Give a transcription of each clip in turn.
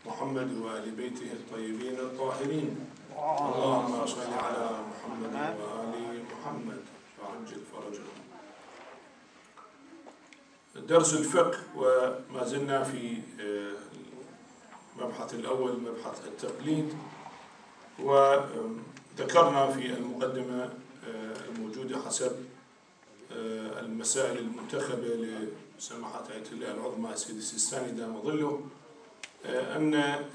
محمد وآل بيته الطيبين الطاهرين. اللهم صل على محمد وآل محمد وعجل فرجهم. درس الفقه، وما زلنا في المبحث الأول، مبحث التقليد. وذكرنا في المقدمة الموجودة حسب المسائل المنتخبة لسماحة آية الله العظمى سيد السيستاني دام ظله، أن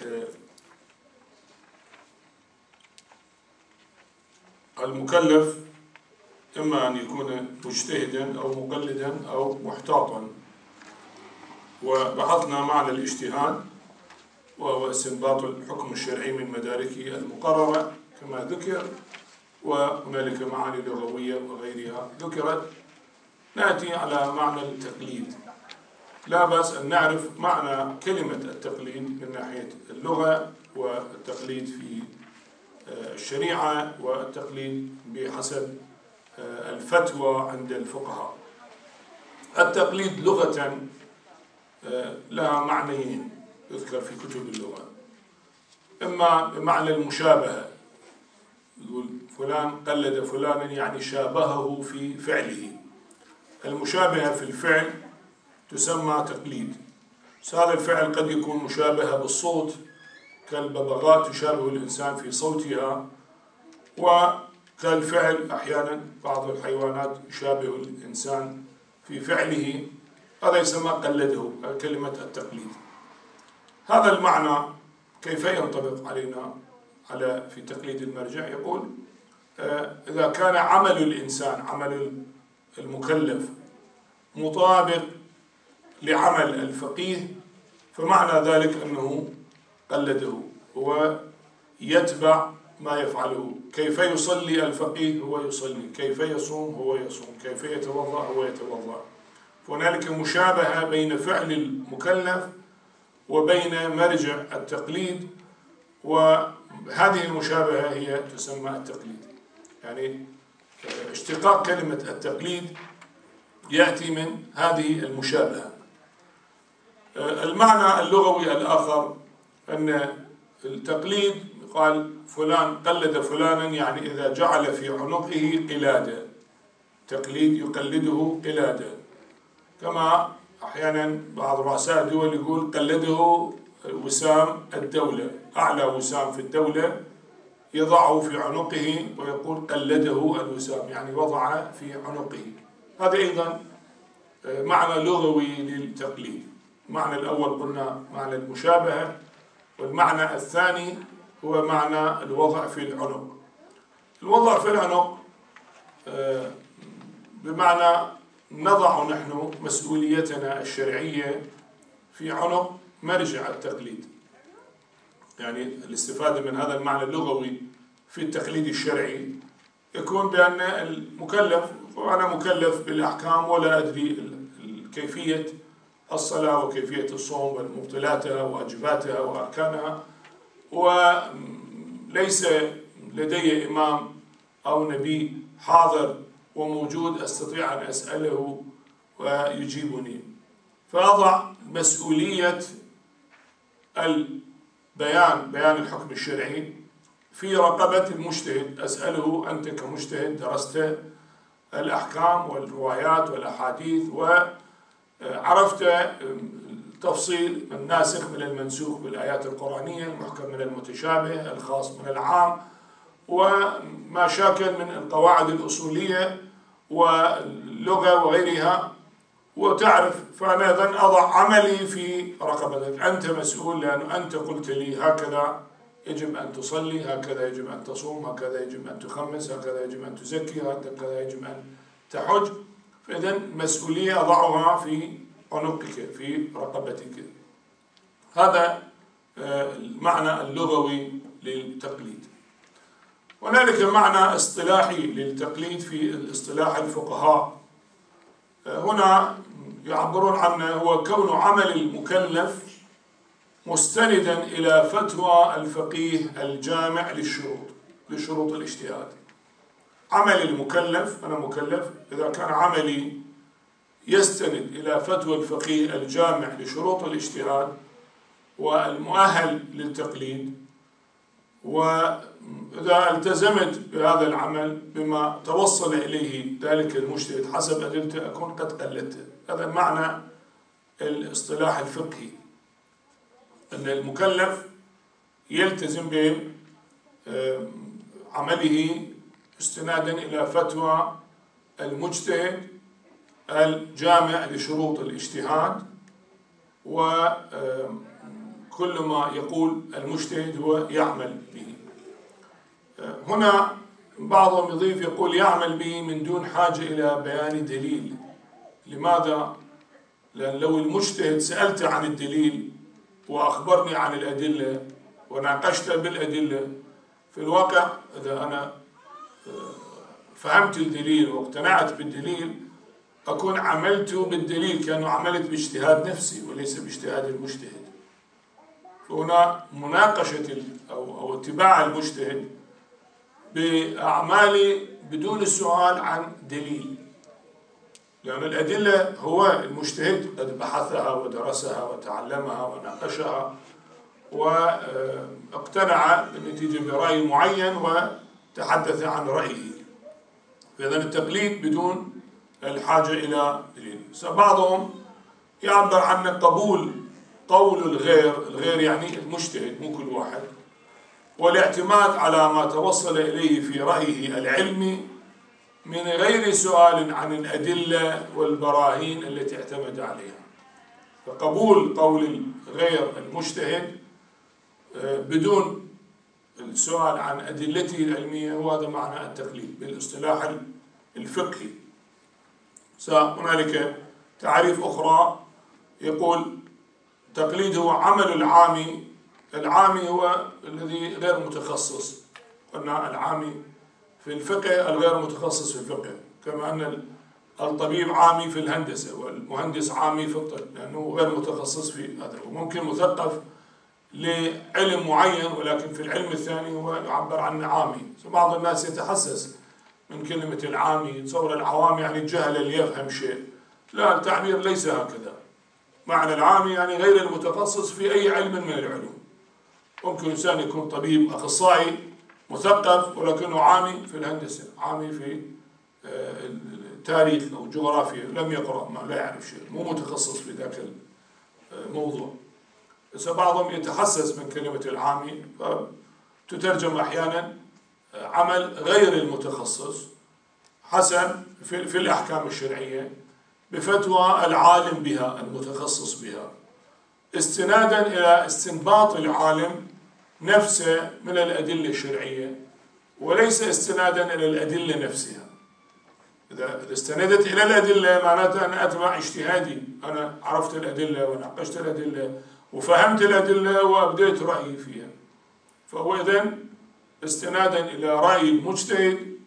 المكلف إما أن يكون مجتهدا أو مقلدا أو محتاطا. وبحثنا معنى الاجتهاد، وهو استنباط الحكم الشرعي من مداركه المقررة كما ذكر، وهنالك معاني لغوية وغيرها ذكرت. نأتي على معنى التقليد. لا بأس أن نعرف معنى كلمة التقليد من ناحية اللغة، والتقليد في الشريعة، والتقليد بحسب الفتوى عند الفقهاء. التقليد لغة لها معنيين يذكر في كتب اللغة. إما بمعنى المشابهة، يقول فلان قلد فلانا يعني شابهه في فعله. المشابهة في الفعل تسمى تقليد. هذا الفعل قد يكون مشابهة بالصوت، كالببغاء تشابه الإنسان في صوتها، وكالفعل أحيانا بعض الحيوانات يشابه الإنسان في فعله. هذا يسمى قلده، كلمة التقليد. هذا المعنى كيف ينطبق علينا في تقليد المرجع؟ يقول إذا كان عمل الإنسان، عمل المكلف، مطابق لعمل الفقيه، فمعنى ذلك أنه قلده، هو يتبع ما يفعله. كيف يصلي الفقيه هو يصلي، كيف يصوم هو يصوم، كيف يتوضأ هو يتوضأ. هنالك مشابهة بين فعل المكلف وبين مرجع التقليد، وهذه المشابهة هي تسمى التقليد. يعني اشتقاق كلمة التقليد يأتي من هذه المشابهة. المعنى اللغوي الآخر أن التقليد قال فلان قلد فلانا، يعني إذا جعل في عنقه قلادة. تقليد يقلده قلادة، كما أحيانا بعض رؤساء الدول يقول قلده وسام الدولة، أعلى وسام في الدولة يضعه في عنقه ويقول قلده الوسام، يعني وضع في عنقه. هذا أيضا معنى لغوي للتقليد. المعنى الأول قلنا معنى المشابهة، والمعنى الثاني هو معنى الوضع في العنق. الوضع في العنق بمعنى نضع نحن مسؤوليتنا الشرعية في عنق مرجع التقليد. يعني الاستفادة من هذا المعنى اللغوي في التقليد الشرعي يكون بأن المكلف، وأنا مكلف بالأحكام ولا أدري كيفية الصلاة وكيفية الصوم ومبطلاتها وواجباتها وأركانها، وليس لدي إمام أو نبي حاضر وموجود أستطيع أن أسأله ويجيبني، فأضع مسؤولية بيان الحكم الشرعي في رقبة المجتهد. أسأله أنت كمجتهد درست الأحكام والروايات والأحاديث وعرفت تفصيل الناسخ من المنسوخ بالآيات القرآنية، المحكم من المتشابه، الخاص من العام، وما شاكل من القواعد الأصولية واللغة وغيرها، وتعرف. فأنا إذن أضع عملي في رقبتك، أنت مسؤول، لأنه أنت قلت لي هكذا يجب أن تصلي، هكذا يجب أن تصوم، هكذا يجب أن تخمس، هكذا يجب أن تزكي، هكذا يجب أن تحج. فإذن مسؤولية أضعها في عنقك، في رقبتك. هذا المعنى اللغوي للتقليد. هنالك معنى اصطلاحي للتقليد في الاصطلاح الفقهاء. هنا يعبرون عنه هو كون عمل المكلف مستندا إلى فتوى الفقيه الجامع لشروط الاجتهاد. عمل المكلف، أنا مكلف، إذا كان عملي يستند إلى فتوى الفقيه الجامع لشروط الاجتهاد، والمؤهل للتقليد، وإذا التزمت بهذا العمل بما توصل إليه ذلك المجتهد حسب أدلته أكون قد قلدته. هذا معنى الاصطلاح الفقهي، أن المكلف يلتزم بعمله استنادا إلى فتوى المجتهد الجامع لشروط الاجتهاد، وكل ما يقول المجتهد هو يعمل به. هنا بعضهم يضيف يقول يعمل به من دون حاجة إلى بيان دليل. لماذا؟ لأن لو المجتهد سألته عن الدليل وأخبرني عن الأدلة وناقشته بالأدلة، في الواقع إذا أنا فهمت الدليل واقتنعت بالدليل أكون عملت بالدليل كأنه عملت باجتهاد نفسي وليس باجتهاد المجتهد. فهنا مناقشة أو اتباع المجتهد بأعمالي بدون السؤال عن دليل، لأن الأدلة هو المجتهد قد بحثها ودرسها وتعلمها وناقشها واقتنع بالنتيجة برأي معين وتحدث عن رأيه. فإذا التقليد بدون الحاجة إلى دليل. بعضهم يعبر عن قبول قول الغير يعني المجتهد مو كل واحد، والاعتماد على ما توصل إليه في رأيه العلمي من غير سؤال عن الأدلة والبراهين التي اعتمد عليها. فقبول قول الغير المجتهد بدون السؤال عن أدلته العلمية وهذا معنى التقليد بالاصطلاح الفقهي. هنالك تعريف أخرى يقول التقليد هو عمل العامي. العامي هو الذي غير متخصص، قلنا العامي في الفقه الغير متخصص في الفقه، كما أن الطبيب عامي في الهندسة والمهندس عامي في الطب لأنه غير متخصص في هذا، وممكن مثقف لعلم معين ولكن في العلم الثاني هو يعبر عنه عامي. بعض الناس يتحسس من كلمة العامي، يتصور العوام يعني الجهل اللي يفهم شيء. لا، التعبير ليس هكذا. معنى العامي يعني غير المتخصص في أي علم من العلوم. ممكن إنسان يكون طبيب أخصائي مثقف ولكنه عامي في الهندسة، عامي في التاريخ أو جغرافيا، لم يقرأ، ما لا يعرف شيء، مو متخصص في ذاك الموضوع. بس بعضهم يتحسس من كلمة العامي فتترجم أحيانا عمل غير المتخصص حسب في الأحكام الشرعية بفتوى العالم بها المتخصص بها، استنادا إلى استنباط العالم نفسه من الأدلة الشرعية وليس استنادا إلى الأدلة نفسها. إذا استندت إلى الأدلة معناته أن أتبع اجتهادي، أنا عرفت الأدلة وناقشت الأدلة وفهمت الأدلة وأبديت رأيي فيها، فهو إذن استنادا إلى رأي المجتهد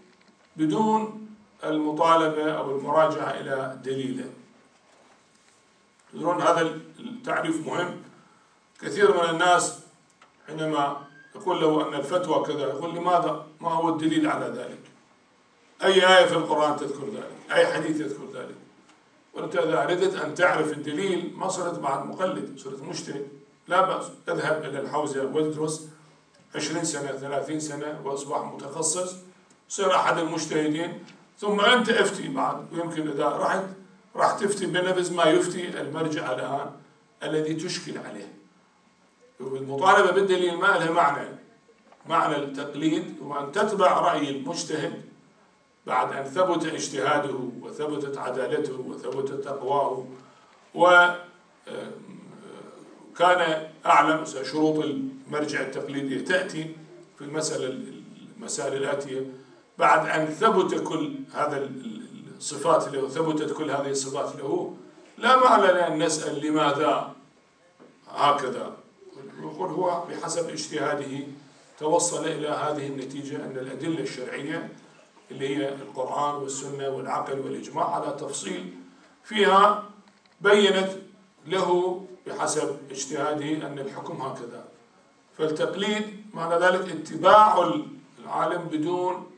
بدون المطالبة أو المراجعة إلى دليله. تدرون هذا التعريف مهم. كثير من الناس حينما يقول له أن الفتوى كذا يقول لماذا؟ ما هو الدليل على ذلك؟ أي آية في القرآن تذكر ذلك؟ أي حديث يذكر ذلك؟ وأنت إذا أردت أن تعرف الدليل ما صرت بعد مقلد، صرت مجتهد، لا بأس، اذهب إلى الحوزة وادرس 20 سنة 30 سنة وأصبح متخصص، صير أحد المجتهدين، ثم أنت افتي بعد. ويمكن إذا راح تفتي بنفس ما يفتي المرجع الآن الذي تشكل عليه. المطالبة بالدليل ما لها معنى التقليد هو أن تتبع رأي المجتهد بعد أن ثبت اجتهاده وثبتت عدالته وثبتت تقواه وكان أعلم شروط المرجع التقليدي تأتي في المسائل الآتية بعد أن ثبت كل هذا الصفات له وثبتت كل هذه الصفات له. لا معنى لأن نسأل لماذا هكذا، يقول هو بحسب اجتهاده توصل إلى هذه النتيجة أن الأدلة الشرعية اللي هي القرآن والسنة والعقل والإجماع على تفصيل فيها بيّنت له بحسب اجتهاده أن الحكم هكذا. فالتقليد معنى ذلك اتباع العالم بدون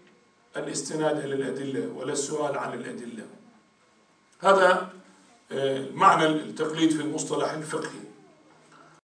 الاستناد إلى الأدلة ولا السؤال عن الأدلة. هذا معنى التقليد في المصطلح الفقهي.